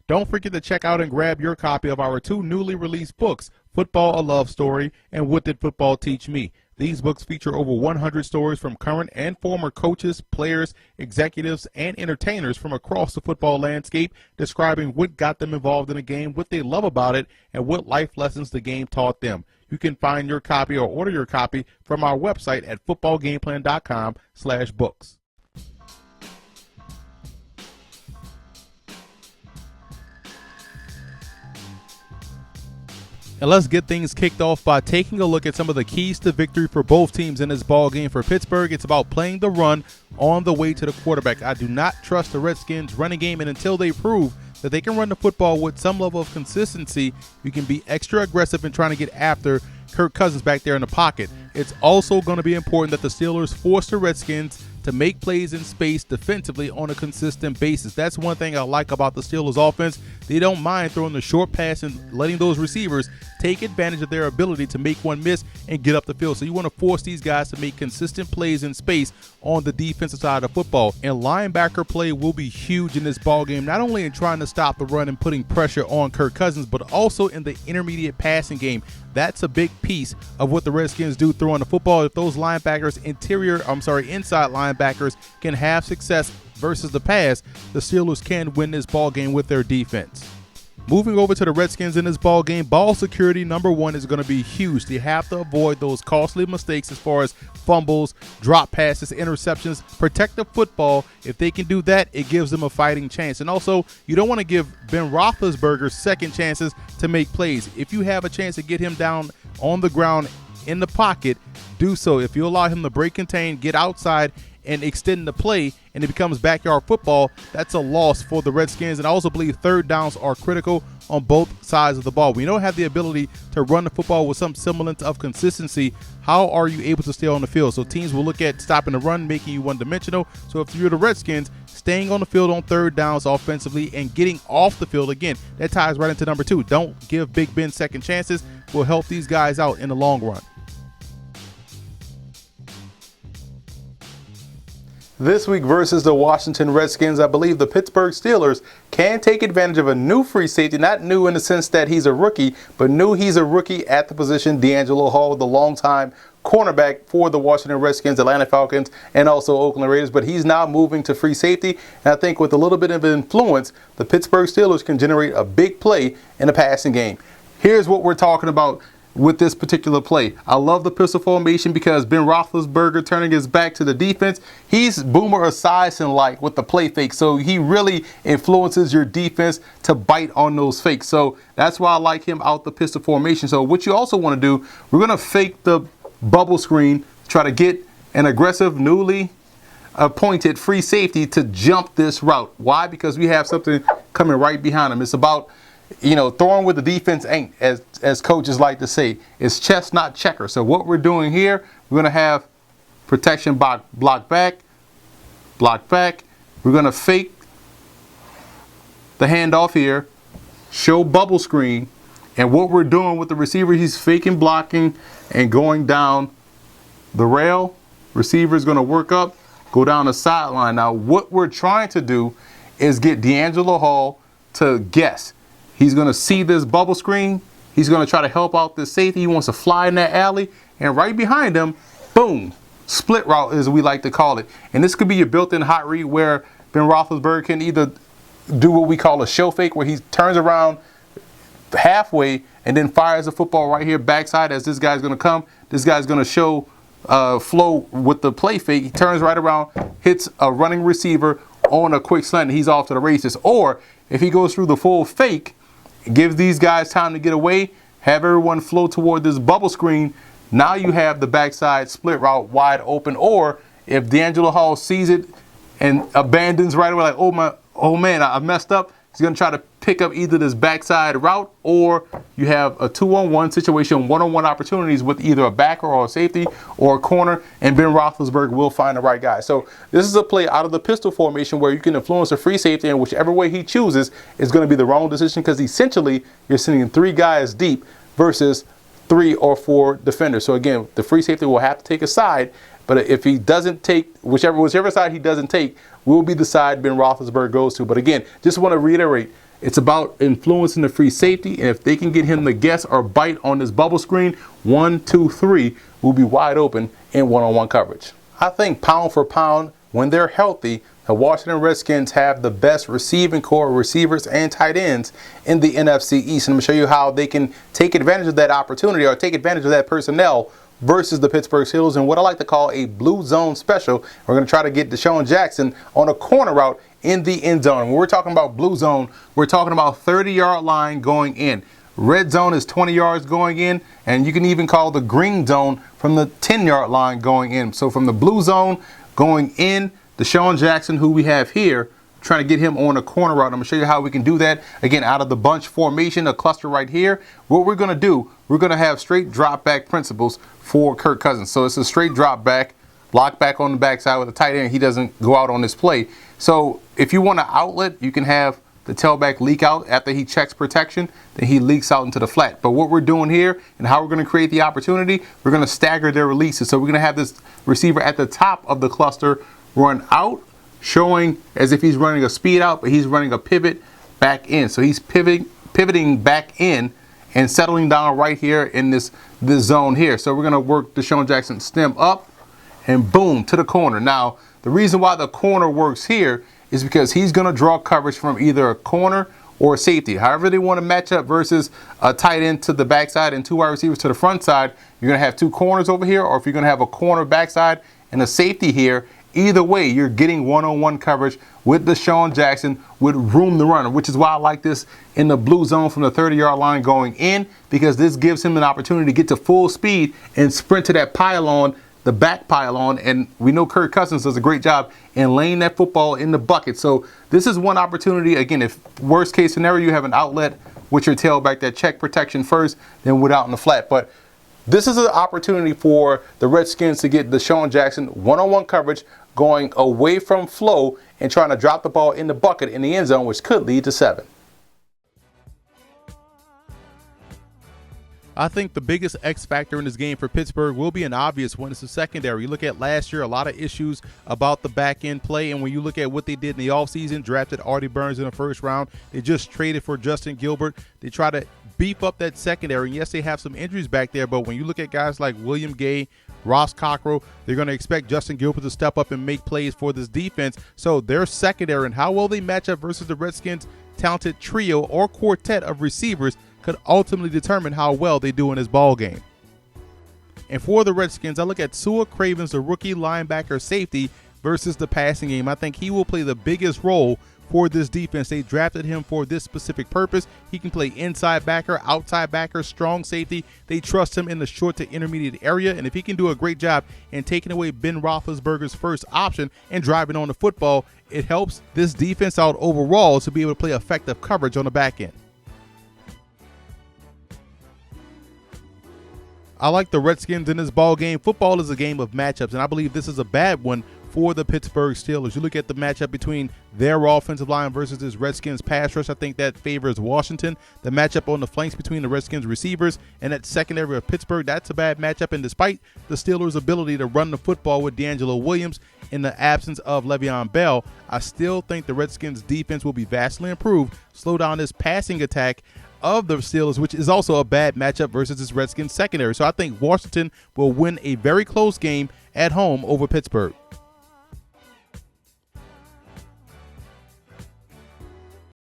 Don't forget to check out and grab your copy of our 2 newly released books, Football, a Love Story, and What Did Football Teach Me? These books feature over 100 stories from current and former coaches, players, executives, and entertainers from across the football landscape, describing what got them involved in the game, what they love about it, and what life lessons the game taught them. You can find your copy or order your copy from our website at footballgameplan.com/books. And let's get things kicked off by taking a look at some of the keys to victory for both teams in this ball game. For Pittsburgh, it's about playing the run on the way to the quarterback. I do not trust the Redskins' running game, and until they prove that they can run the football with some level of consistency, you can be extra aggressive in trying to get after Kirk Cousins back there in the pocket. It's also going to be important that the Steelers force the Redskins to make plays in space defensively on a consistent basis. That's one thing I like about the Steelers offense. They don't mind throwing the short pass and letting those receivers take advantage of their ability to make one miss and get up the field. So you want to force these guys to make consistent plays in space on the defensive side of football. And linebacker play will be huge in this ball game, not only in trying to stop the run and putting pressure on Kirk Cousins, but also in the intermediate passing game. That's a big piece of what the Redskins do throwing the football. If those linebackers, inside linebackers can have success versus the pass, the Steelers can win this ball game with their defense. Moving over to the Redskins in this ball game, ball security number one is going to be huge. They have to avoid those costly mistakes as far as fumbles, drop passes, interceptions, protect the football. If they can do that, it gives them a fighting chance. And also, you don't want to give Ben Roethlisberger second chances to make plays. If you have a chance to get him down on the ground in the pocket, do so. If you allow him to break contain, get outside, and extend the play, and it becomes backyard football, that's a loss for the Redskins. And I also believe third downs are critical on both sides of the ball. When you don't have the ability to run the football with some semblance of consistency, how are you able to stay on the field? So teams will look at stopping the run, making you one-dimensional. So if you're the Redskins, staying on the field on third downs offensively and getting off the field, again, that ties right into number two. Don't give Big Ben second chances. Will help these guys out in the long run. This week versus the Washington Redskins, I believe the Pittsburgh Steelers can take advantage of a new free safety. Not new in the sense that he's a rookie, but new he's a rookie at the position. D'Angelo Hall, the longtime cornerback for the Washington Redskins, Atlanta Falcons, and also Oakland Raiders. But he's now moving to free safety. And I think with a little bit of influence, the Pittsburgh Steelers can generate a big play in the passing game. Here's what we're talking about with this particular play. I love the pistol formation because Ben Roethlisberger turning his back to the defense. He's Boomer Esiason-like with the play fake. So he really influences your defense to bite on those fakes. So that's why I like him out the pistol formation. So what you also want to do, we're going to fake the bubble screen, try to get an aggressive, newly appointed free safety to jump this route. Why? Because we have something coming right behind him. It's about throwing with the defense ain't, as coaches like to say. It's chess, not checker. So what we're doing here, we're going to have protection block back. We're going to fake the handoff here, show bubble screen, and what we're doing with the receiver, he's faking blocking and going down the rail. Receiver is going to work up, go down the sideline. Now, what we're trying to do is get D'Angelo Hall to guess. He's going to see this bubble screen. He's going to try to help out this safety. He wants to fly in that alley. And right behind him, boom, split route as we like to call it. And this could be your built-in hot read where Ben Roethlisberger can either do what we call a show fake, where he turns around halfway and then fires the football right here backside as this guy's going to come. This guy's going to show flow with the play fake. He turns right around, hits a running receiver on a quick slant, and he's off to the races. Or if he goes through the full fake, give these guys time to get away, have everyone flow toward this bubble screen. Now you have the backside split route wide open. Or if D'Angelo Hall sees it and abandons right away, like, oh man, I messed up, he's going to try to pick up either this backside route, or you have a 2-on-1 situation, one-on-one opportunities with either a backer or a safety or a corner, and Ben Roethlisberger will find the right guy. So this is a play out of the pistol formation where you can influence a free safety, and whichever way he chooses is going to be the wrong decision, because essentially you're sending 3 guys deep versus 3 or 4 defenders. So again, the free safety will have to take a side, but if he doesn't take, whichever side he doesn't take will be the side Ben Roethlisberger goes to. But again, just want to reiterate, It's about influencing the free safety, and if they can get him to guess or bite on this bubble screen, 1, 2, 3 will be wide open in one-on-one coverage. I think pound for pound, when they're healthy, the Washington Redskins have the best receiving core, receivers and tight ends in the NFC East. And I'm going to show you how they can take advantage of that opportunity or take advantage of that personnel versus the Pittsburgh Steelers in what I like to call a blue zone special. We're going to try to get Deshaun Jackson on a corner route in the end zone. When we're talking about blue zone, we're talking about 30-yard line going in. Red zone is 20 yards going in, and you can even call the green zone from the 10-yard line going in. So from the blue zone going in, Deshaun Jackson, who we have here, trying to get him on a corner route. I'm going to show you how we can do that. Again, out of the bunch formation, a cluster right here. What we're going to do, we're going to have straight drop back principles for Kirk Cousins. So it's a straight drop back, lock back on the backside with the tight end. He doesn't go out on this play. So if you want an outlet, you can have the tailback leak out after he checks protection, then he leaks out into the flat. But what we're doing here and how we're going to create the opportunity, we're going to stagger their releases. So we're going to have this receiver at the top of the cluster run out, showing as if he's running a speed out, but he's running a pivot back in. So he's pivoting back in and settling down right here in this zone here. So we're going to work Deshaun Jackson stem up and boom to the corner. Now, the reason why the corner works here is because he's going to draw coverage from either a corner or a safety. However they want to match up versus a tight end to the backside and 2 wide receivers to the front side, you're going to have 2 corners over here, or if you're going to have a corner backside and a safety here, either way, you're getting one-on-one coverage with Deshaun Jackson with room to run, which is why I like this in the blue zone from the 30-yard line going in, because this gives him an opportunity to get to full speed and sprint to that pylon, the back pylon, and we know Kirk Cousins does a great job in laying that football in the bucket. So this is one opportunity. Again, if worst case scenario, you have an outlet with your tailback that check protection first, then without in the flat. But this is an opportunity for the Redskins to get Deshaun Jackson one-on-one coverage going away from flow and trying to drop the ball in the bucket in the end zone, which could lead to 7. I think the biggest X factor in this game for Pittsburgh will be an obvious one. It's the secondary. You look at last year, a lot of issues about the back end play. And when you look at what they did in the offseason, drafted Artie Burns in the first round. They just traded for Justin Gilbert. They try to beef up that secondary. And yes, they have some injuries back there. But when you look at guys like William Gay, Ross Cockrell, they're going to expect Justin Gilbert to step up and make plays for this defense. So their secondary and how well they match up versus the Redskins' talented trio or quartet of receivers could ultimately determine how well they do in this ball game. And for the Redskins, I look at Sua Cravens, the rookie linebacker safety, versus the passing game. I think he will play the biggest role for this defense. They drafted him for this specific purpose. He can play inside backer, outside backer, strong safety. They trust him in the short to intermediate area, and if he can do a great job in taking away Ben Roethlisberger's first option and driving on the football, it helps this defense out overall to be able to play effective coverage on the back end. I like the Redskins in this ball game. Football is a game of matchups, and I believe this is a bad one for the Pittsburgh Steelers. You look at the matchup between their offensive line versus this Redskins pass rush. I think that favors Washington. The matchup on the flanks between the Redskins receivers and that secondary of Pittsburgh, that's a bad matchup. And despite the Steelers' ability to run the football with D'Angelo Williams in the absence of Le'Veon Bell, I still think the Redskins defense will be vastly improved, slow down this passing attack of the Steelers, which is also a bad matchup versus this Redskins secondary. So I think Washington will win a very close game at home over Pittsburgh.